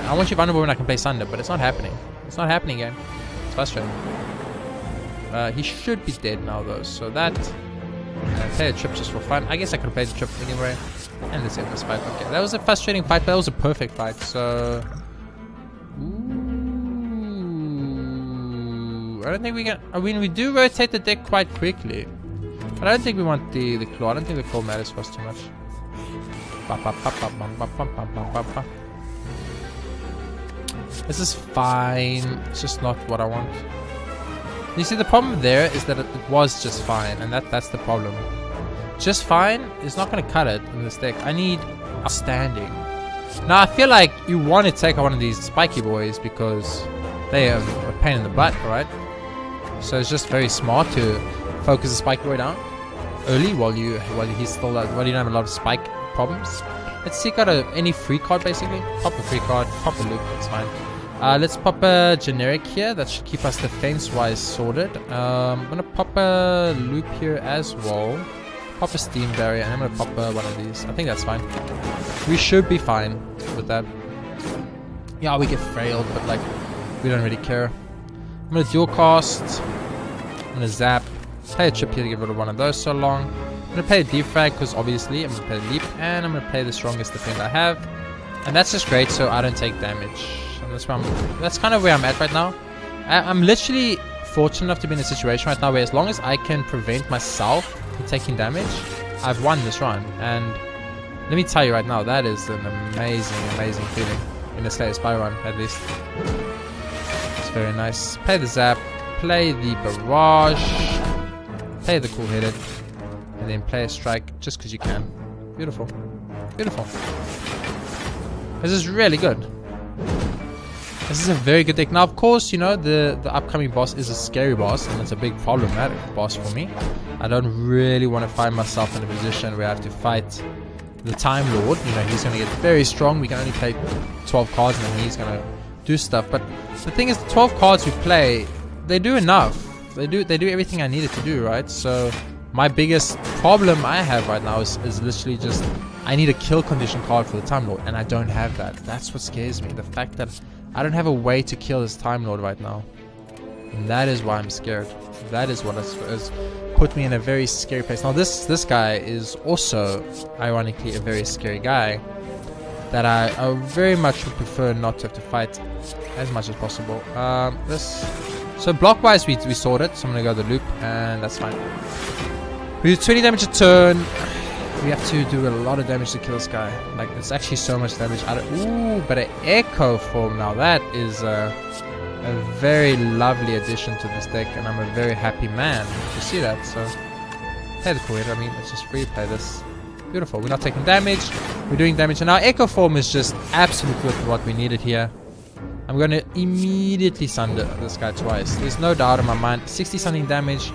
I want you vulnerable when I can play Sunder, but it's not happening. It's not happening, game. It's frustrating. He should be dead now though, so that... play a trip just for fun. I guess I could have played the trip anyway. And let's end this fight. Okay, that was a frustrating fight, but that was a perfect fight, so... Ooh. I don't think we can... I mean, we do rotate the deck quite quickly. But I don't think we want the claw. I don't think the claw matters for us too much. This is fine. It's just not what I want. You see, the problem there is that it was just fine, and that's the problem. Just fine is not going to cut it in this deck. I need outstanding. Now, I feel like you want to take out one of these spiky boys because they are a pain in the butt, right? So it's just very smart to focus the spiky boy down early while he's still while you don't have a lot of spike problems. Let's seek out any free card basically. Pop a free card, pop a loop, that's fine. Let's pop a generic here. That should keep us defense-wise sorted. I'm going to pop a loop here as well. Pop a steam barrier, and I'm going to pop one of these. I think that's fine. We should be fine with that. Yeah, we get frailed, but like, we don't really care. I'm going to dual cast. I'm going to zap. Play a trip here to get rid of one of those so long. I'm going to play a defrag because obviously I'm going to play a leap. And I'm going to play the strongest defend I have. And that's just great, so I don't take damage. That's kind of where I'm at right now. I'm literally fortunate enough to be in a situation right now where as long as I can prevent myself from taking damage, I've won this run. And let me tell you right now, that is an amazing, amazing feeling in a Slay the Spire run, at least. It's very nice. Play the zap, play the barrage, play the cool-headed, and then play a strike just because you can. Beautiful. Beautiful. This is really good. This is a very good deck. Now, of course, you know, the upcoming boss is a scary boss, and it's a big problematic boss for me. I don't really want to find myself in a position where I have to fight the Time Lord. You know, he's going to get very strong. We can only play 12 cards, and then he's going to do stuff. But the thing is, the 12 cards we play, they do enough. They do everything I needed to do, right? So my biggest problem I have right now is literally just I need a kill condition card for the Time Lord, and I don't have that. That's what scares me. The fact that I don't have a way to kill this Time Lord right now. And that is why I'm scared. That is what has put me in a very scary place. Now this guy is also, ironically, a very scary guy that I very much would prefer not to have to fight as much as possible. So block-wise we sorted, so I'm going to go the loop, and that's fine. We do 20 damage a turn. We have to do a lot of damage to kill this guy. Like, it's actually so much damage. Ooh, but an echo form now. That is a very lovely addition to this deck, and I'm a very happy man to see that. So, play the coin. I mean, let's just free play this. Beautiful. We're not taking damage. We're doing damage, and our echo form is just absolutely what we needed here. I'm going to immediately sunder this guy twice. There's no doubt in my mind. 60 something damage.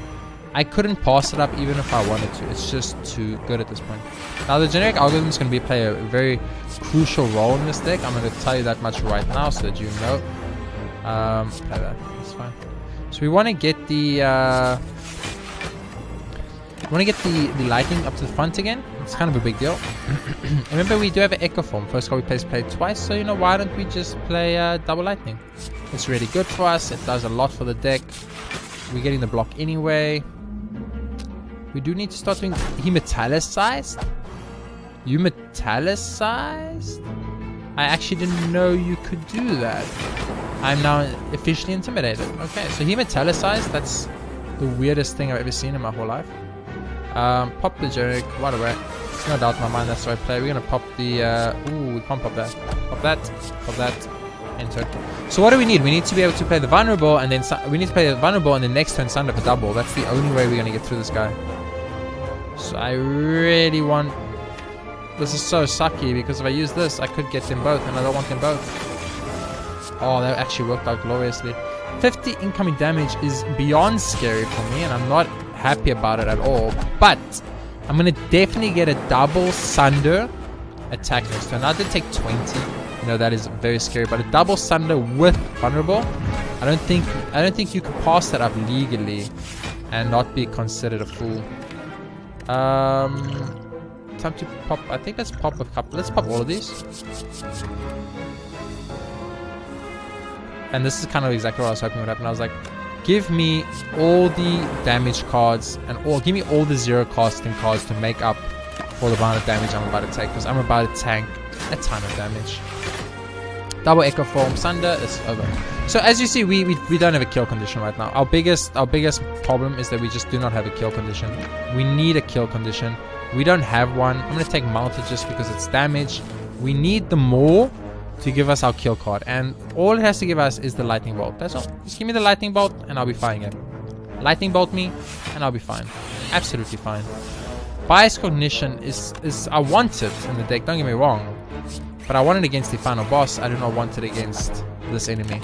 I couldn't pass it up even if I wanted to. It's just too good at this point. Now the generic algorithm is going to play a very crucial role in this deck. I'm going to tell you that much right now so that you know. Play that. That's fine. So we want to get the We want to get the lightning up to the front again. It's kind of a big deal. Remember, we do have an echo form. First card we play twice, so you know, why don't we just play double lightning? It's really good for us. It does a lot for the deck. We're getting the block anyway. We do need to start doing... He metallicized? You metallicized? I actually didn't know you could do that. I'm now officially intimidated. Okay, so he metallicized. That's the weirdest thing I've ever seen in my whole life. Pop the generic right away. There's no doubt in my mind that's the right play. We're gonna pop the ooh, we can't pop that. Pop that, pop that, enter. So what do we need? We need to be able to play the vulnerable, and then we need to play the vulnerable and then next turn Sunder for double. That's the only way we're gonna get through this guy. So I really want... This is so sucky because if I use this I could get them both, and I don't want them both. Oh, that actually worked out gloriously. 50 incoming damage is beyond scary for me, and I'm not happy about it at all. But I'm gonna definitely get a double Sunder attack next turn. I did take 20. You know, that is very scary. But a double Sunder with vulnerable, I don't think you can pass that up legally and not be considered a fool. Time to pop. I think let's pop a couple. Let's pop all of these. And this is kind of exactly what I was hoping would happen. I was like, give me all the damage cards and give me all the zero costing cards to make up for the amount of damage I'm about to take, because I'm about to tank a ton of damage. Double Echo Form, Sunder, it's over. So as you see, we don't have a kill condition right now. Our biggest problem is that we just do not have a kill condition. We need a kill condition. We don't have one. I'm going to take Mounted just because it's damage. We need the more to give us our kill card, and all it has to give us is the Lightning Bolt. That's all. Just give me the Lightning Bolt and I'll be fine again. Lightning Bolt me and I'll be fine. Absolutely fine. Bias Cognition is I want it in the deck, don't get me wrong, but I want it against the final boss. I do not want it against this enemy.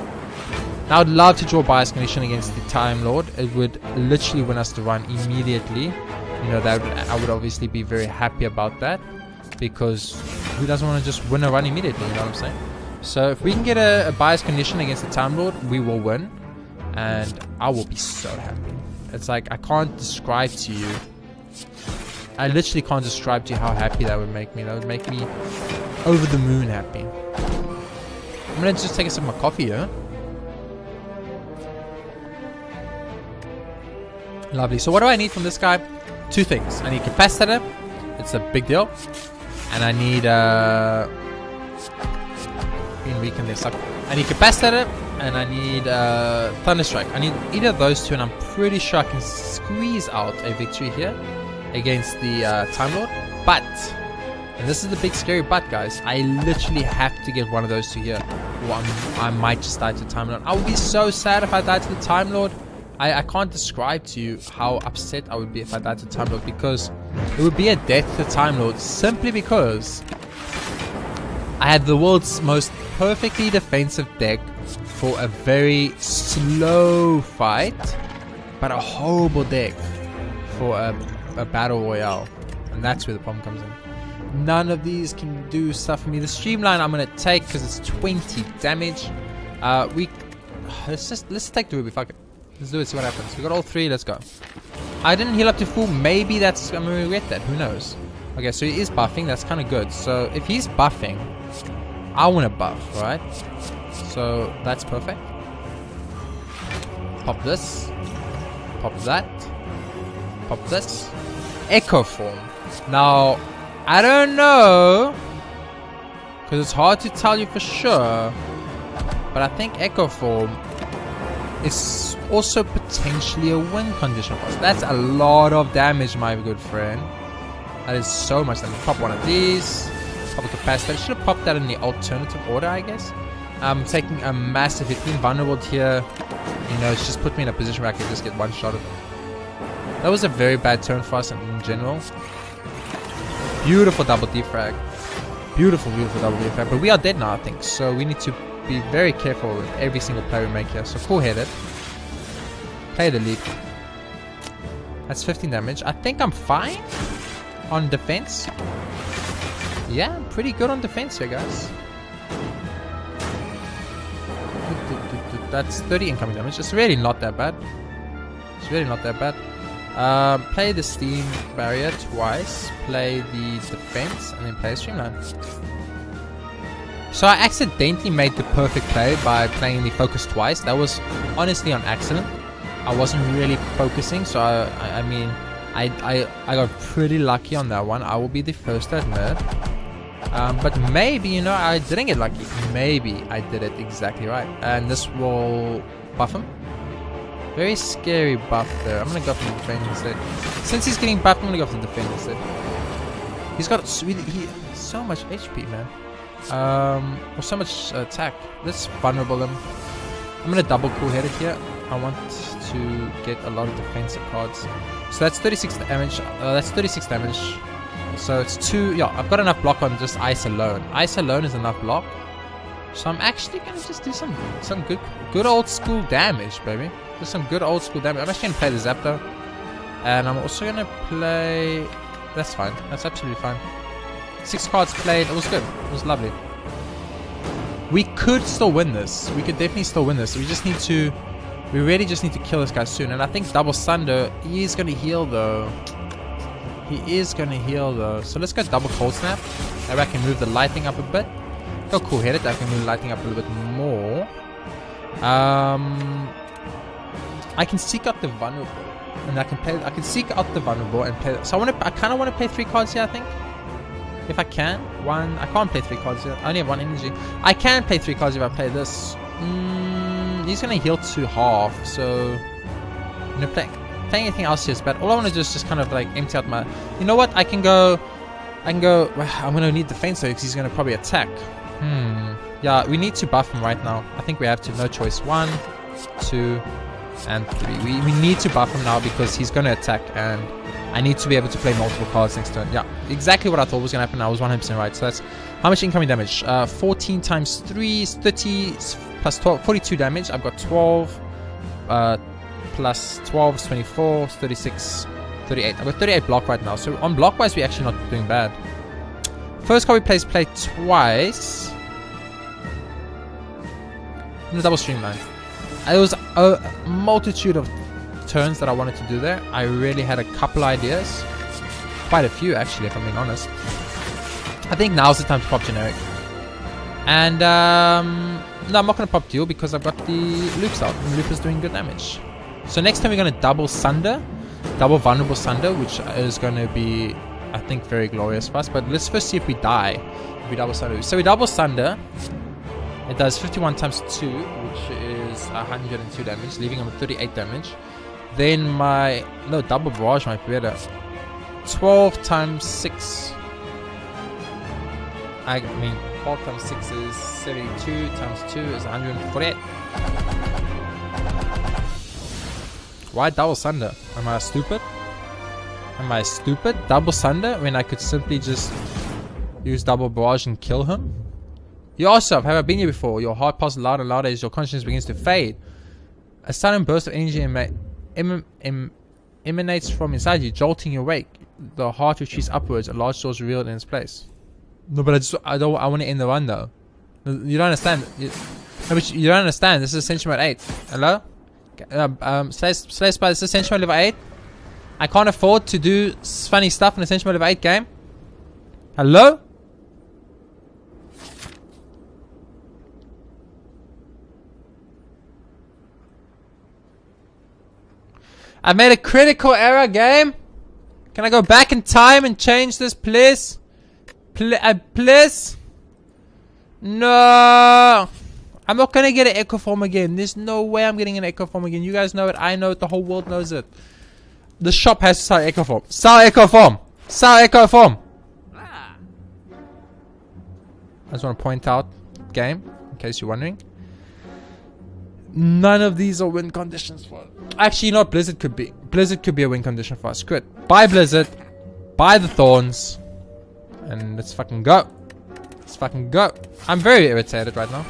Now I'd love to draw Bias Cognition against the Time Lord. It would literally win us the run immediately. You know, I would obviously be very happy about that, because who doesn't want to just win a run immediately, you know what I'm saying? So if we can get a Bias Condition against the Time Lord, we will win, and I will be so happy. It's like, I can't describe to you, I literally can't describe to you how happy that would make me. That would make me over the moon happy. I'm gonna just take a sip of my coffee here. Lovely. So what do I need from this guy? Two things. I need Capacitor. It's a big deal. And I need weaken this up. I need Capacitor and I need Thunderstrike. I need either of those two, and I'm pretty sure I can squeeze out a victory here against the Time Lord. But, and this is the big scary but, guys, I literally have to get one of those two here, or I might just die to the Time Lord. I would be so sad if I died to the Time Lord. I can't describe to you how upset I would be if I died to the Time Lord, because it would be a death to the Time Lord simply because I had the world's most perfectly defensive deck for a very slow fight, but a horrible deck for a battle royale. And that's where the problem comes in. None of these can do stuff for me. The Streamline I'm going to take because it's 20 damage. Let's take the Ruby, fuck it. Let's do it, see what happens. We got all three, let's go. I didn't heal up to full. Maybe that's, I'm gonna regret that, who knows. Okay, so he is buffing, that's kind of good. So if he's buffing, I want to buff, right? So that's perfect. Pop this. Pop that. Pop this. Echo Form. Now, I don't know, because it's hard to tell you for sure, but I think Echo Form is also potentially a win condition for us. That's a lot of damage, my good friend. That is so much damage. Pop one of these. Pop a Capacitor. I should have popped that in the alternative order, I guess. I'm taking a massive hit. Being vulnerable here, you know, it's just put me in a position where I can just get one shot of it. That was a very bad turn for us in general. Beautiful double defrag. Beautiful, beautiful double defrag. But we are dead now, I think. So we need to be very careful with every single play we make here. So cool-headed. Play the leap. That's 15 damage. I think I'm fine on defense. Yeah, I'm pretty good on defense here, guys. That's 30 incoming damage. It's really not that bad. It's really not that bad. Play the steam barrier twice, play the defense, and then play a streamline. So I accidentally made the perfect play by playing the focus twice. That was honestly on accident. I wasn't really focusing, so I mean, I got pretty lucky on that one. I will be the first to admit. But maybe, you know, I didn't get lucky. Maybe I did it exactly right. And this will buff him. Very scary buff there. I'm gonna go for the defense instead. Since he's getting buffed, I'm gonna go for the defense instead. He's got so much HP, man. Or so much attack. Let's vulnerable him. I'm gonna double cool-headed here. I want to get a lot of defensive cards. So that's 36 damage. That's 36 damage. So it's 2. Yeah, I've got enough block on just ice alone. Ice alone is enough block. So I'm actually gonna just do some good old school damage, baby. Just some good old school damage. I'm actually gonna play the Zap though, and I'm also gonna play. That's fine. That's absolutely fine. 6 cards played. It was good. It was lovely. We could still win this. We could definitely still win this. We just need to. We really just need to kill this guy soon. And I think Double Sunder. He is gonna heal though. He is gonna heal though. So let's go double Cold Snap. Maybe I can move the lightning up a bit. Go cool headed. I can move the lightning up a little bit more. I can seek out the vulnerable, and I can seek out the vulnerable and play. So I kind of want to play 3 cards here. I think, if I can. I can't play 3 cards here. I only have 1 energy. I can play 3 cards if I play this. He's gonna heal to half. So, you know, playing anything else here is bad. All I want to do is just kind of like empty out my. You know what? I can go. I'm gonna need defense though because he's gonna probably attack. Yeah, we need to buff him right now. I think we have to. No choice. 1, 2. And 3. We need to buff him now because he's going to attack, and I need to be able to play multiple cards next turn. Yeah, exactly what I thought was going to happen. I was 100% right. So that's how much incoming damage? 14 times 3 is 30 plus 12, 42 damage. I've got 12 plus 12 is 24, 36, 38. I've got 38 block right now. So on block wise, we're actually not doing bad. First card we play twice. I'm going to double streamline. There was a multitude of turns that I wanted to do there. I really had a couple ideas. Quite a few, actually, if I'm being honest. I think now's the time to pop generic. And, no, I'm not going to pop duel because I've got the loops out. And loop is doing good damage. So next time we're going to double Sunder. Double vulnerable Sunder, which is going to be, I think, very glorious for us. But let's first see if we die. If we double Sunder. So we double Sunder. It does 51 times 2, which is 102 damage, leaving him with 38 damage. Then double barrage might be better. 12 times 6. I mean, 12 times 6 is 72, times 2 is 148. Why double Sunder? Am I stupid? Am I stupid? Double Sunder when I could simply just use double barrage and kill him? You yourself, have I been here before? Your heart pulses louder and louder as your consciousness begins to fade. A sudden burst of energy emanates from inside you, jolting you awake. The heart retreats upwards, a large door is revealed in its place. No, but I want to end the run though. You don't understand. You don't understand. This is Ascension mode 8. Hello? Slay the Spire, this is Ascension mode level 8. I can't afford to do funny stuff in Ascension mode level 8 game. Hello? I made a critical error, game. Can I go back in time and change this, please? Please? No. I'm not gonna get an echo form again. There's no way I'm getting an echo form again. You guys know it. I know it. The whole world knows it. The shop has to sell echo form. Sell echo form. Sell echo form. I just want to point out, game, in case you're wondering. None of these are win conditions for us. Actually, you know what? Blizzard could be. Blizzard could be a win condition for us. Screw it. Buy Blizzard. Buy the Thorns. And let's fucking go. Let's fucking go. I'm very irritated right now.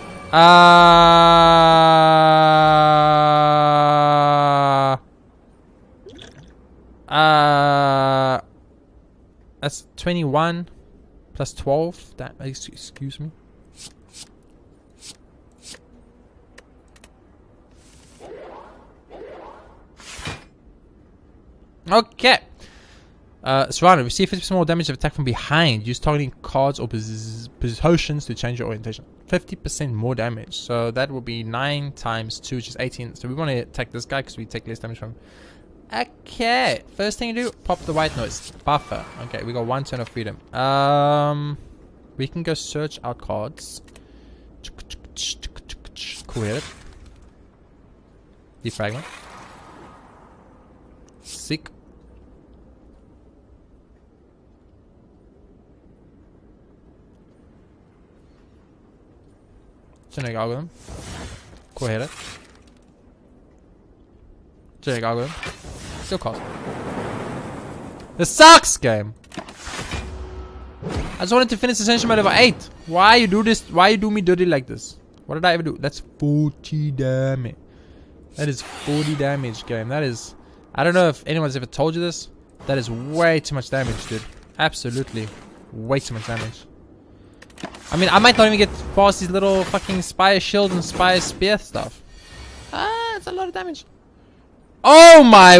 That's 21 plus 12. That, excuse me. Okay. Surrounded. Receive 50% more damage if attack from behind. Use targeting cards or positions to change your orientation. 50% more damage. So that will be 9 times 2, which is 18. So we want to attack this guy because we take less damage from him. Okay. First thing to do, pop the white noise. Buffer. Okay, we got 1 turn of freedom. We can go search out cards. Cool, hit it. Defragment. Sick. Generic algorithm. Cool, hit it. Generic algorithm. Still cost. This sucks, game. I just wanted to finish Ascension by level 8. Why you do this? Why you do me dirty like this? What did I ever do? That's 40 damage. That is 40 damage, game. That is... I don't know if anyone's ever told you this. That is way too much damage, dude. Absolutely. Way too much damage. I mean, I might not even get past these little fucking Spire Shield and Spire Spear stuff. Ah, it's a lot of damage. Oh my...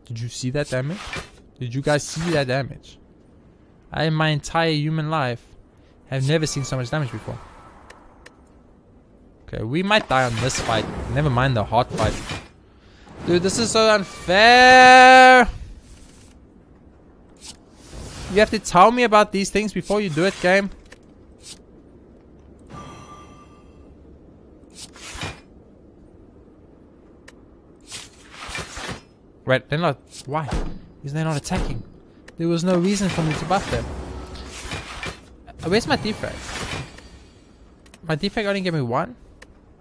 Did you see that damage? Did you guys see that damage? I, in my entire human life, have never seen so much damage before. Okay, we might die on this fight. Never mind the hard fight. Dude, this is so unfair. You have to tell me about these things before you do it, game. Right, they're not... Why? Because they're not attacking. There was no reason for me to buff them. Where's my defrag? My defrag only gave me 1?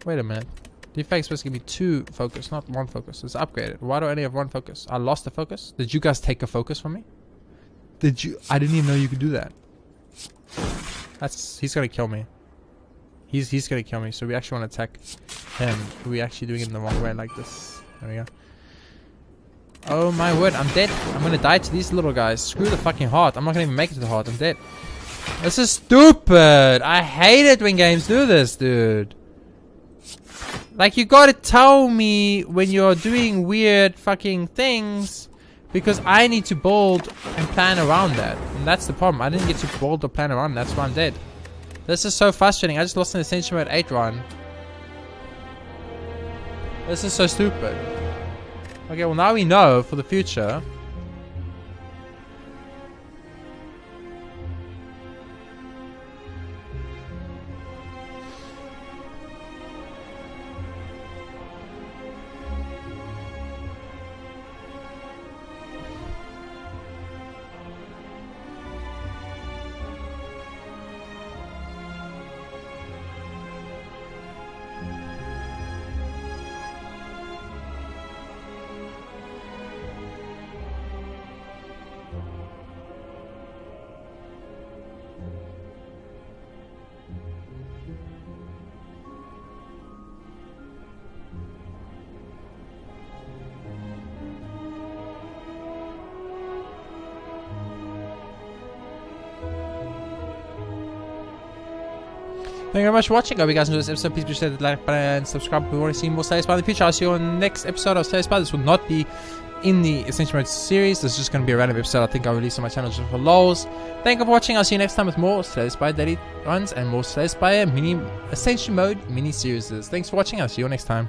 Wait a minute. Defrag is supposed to give me 2 focus, not 1 focus. It's upgraded. Why do I only have 1 focus? I lost the focus? Did you guys take a focus from me? Did you? I didn't even know you could do that. That's... He's gonna kill me. He's gonna kill me, so we actually want to attack him. We're actually doing it in the wrong way like this. There we go. Oh my word, I'm dead. I'm gonna die to these little guys. Screw the fucking heart. I'm not gonna even make it to the heart. I'm dead. This is stupid. I hate it when games do this, dude. Like, you gotta tell me when you're doing weird fucking things, because I need to build and plan around that. And that's the problem. I didn't get to build or plan around. That's why I'm dead. This is so frustrating. I just lost an Ascension mode 8 run. This is so stupid. Okay, well now we know for the future. Thank you very much for watching. I hope you guys enjoyed this episode. Please be sure to like button and subscribe if you want to see more Slay the Spire in the future. I'll see you on the next episode of Slay the Spire. This will not be in the Ascension mode series. This is just going to be a random episode I think I'll release on my channel just for lols. Thank you for watching. I'll see you next time with more Slay the Spire daily runs and more Slay the Spire mini Ascension mode mini series. Thanks for watching. I'll see you next time.